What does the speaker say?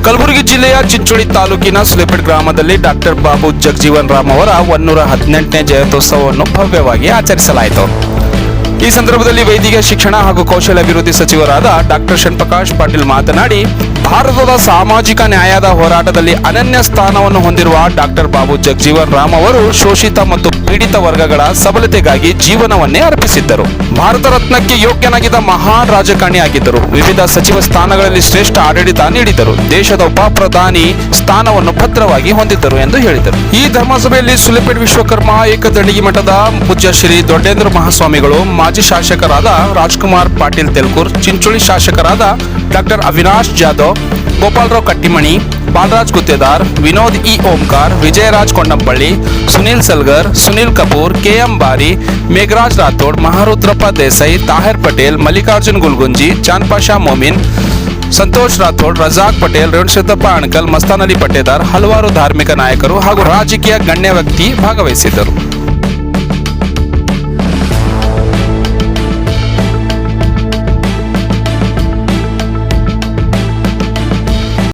ಕಲಬುರಗಿ ಜಿಲ್ಲೆಯ ಚಿಂಚೋಳಿ ತಾಲೂಕಿನ ಸುಲೇಪೇಟ್ ಗ್ರಾಮದಲ್ಲಿ ಡಾಕ್ಟರ್ ಬಾಬು ಜಗಜೀವನ್ ರಾಮ್ ಅವರ 118ನೇ ಜಯಂತ್ಯೋತ್ಸವವನ್ನು ಭವ್ಯವಾಗಿ ಆಚರಿಸಲಾಯಿತು. ಈ ಸಂದರ್ಭದಲ್ಲಿ ವೈದ್ಯಕೀಯ ಶಿಕ್ಷಣ ಹಾಗೂ ಕೌಶಲ್ಯ ಅಭಿವೃದ್ಧಿ ಸಚಿವರಾದ ಡಾಕ್ಟರ್ ಶಣ್ಪ್ರಕಾಶ್ ಪಾಟೀಲ್ ಮಾತನಾಡಿ, ಭಾರತದ ಸಾಮಾಜಿಕ ನ್ಯಾಯದ ಹೋರಾಟದಲ್ಲಿ ಅನನ್ಯ ಸ್ಥಾನವನ್ನು ಹೊಂದಿರುವ ಡಾಕ್ಟರ್ ಬಾಬು ಜಗಜೀವನ್ ರಾಮ್ ಅವರು ಶೋಷಿತ ಮತ್ತು ಪೀಡಿತ ವರ್ಗಗಳ ಸಬಲತೆಗಾಗಿ ಜೀವನವನ್ನೇ ಅರ್ಪಿಸಿದ್ದರು. ಭಾರತ ರತ್ನಕ್ಕೆ ಯೋಗ್ಯನಾಗಿದ್ದ ಮಹಾನ್ ರಾಜಕಾರಣಿ ಆಗಿದ್ದರು. ವಿವಿಧ ಸಚಿವ ಸ್ಥಾನಗಳಲ್ಲಿ ಶ್ರೇಷ್ಠ ಆಡಳಿತ ನೀಡಿದರು. ದೇಶದ ಉಪ ಪ್ರಧಾನಿ ಸ್ಥಾನವನ್ನು ಭದ್ರವಾಗಿ ಹೊಂದಿದ್ದರು ಎಂದು ಹೇಳಿದರು. ಈ ಧರ್ಮಸಭೆಯಲ್ಲಿ ಸುಲೇಪೇಟ್ ವಿಶ್ವಕರ್ಮ ಏಕದಂಡಿಗೆ ಮಠದ ಪೂಜ್ಯ ಶ್ರೀ ದೊಡ್ಡೇಂದ್ರ ಮಹಾಸ್ವಾಮಿಗಳು, ಮಾಜಿ ಶಾಸಕರಾದ ರಾಜ್ಕುಮಾರ್ ಪಾಟೀಲ್ ತೆಲ್ಕೂರ್, ಚಿಂಚೋಳಿ ಶಾಸಕರಾದ doctor Avinash Jadhav, Gopalrao Kattimani, Balraj Guttedar, Vinod E Omkar, Vijayraj Kondampalli, Sunil Salgar, Sunil Kapoor, KM Bari, Megharaj Rathore, Maharudrappa Desai, Tahir Patel, Mallikarjun ಗುಲ್ಗುಂಜಿ, ಚಾನ್ಪಾಷಾ Momin, Santosh Rathore, Razak Patel, Revanasiddappa ಅಣಕಲ್, Mastan Ali Pattedar, ಹಲವಾರು ಧಾರ್ಮಿಕ ನಾಯಕರು ಹಾಗೂ ರಾಜಕೀಯ ಗಣ್ಯ ವ್ಯಕ್ತಿ ಭಾಗವಹಿಸಿದ್ದರು.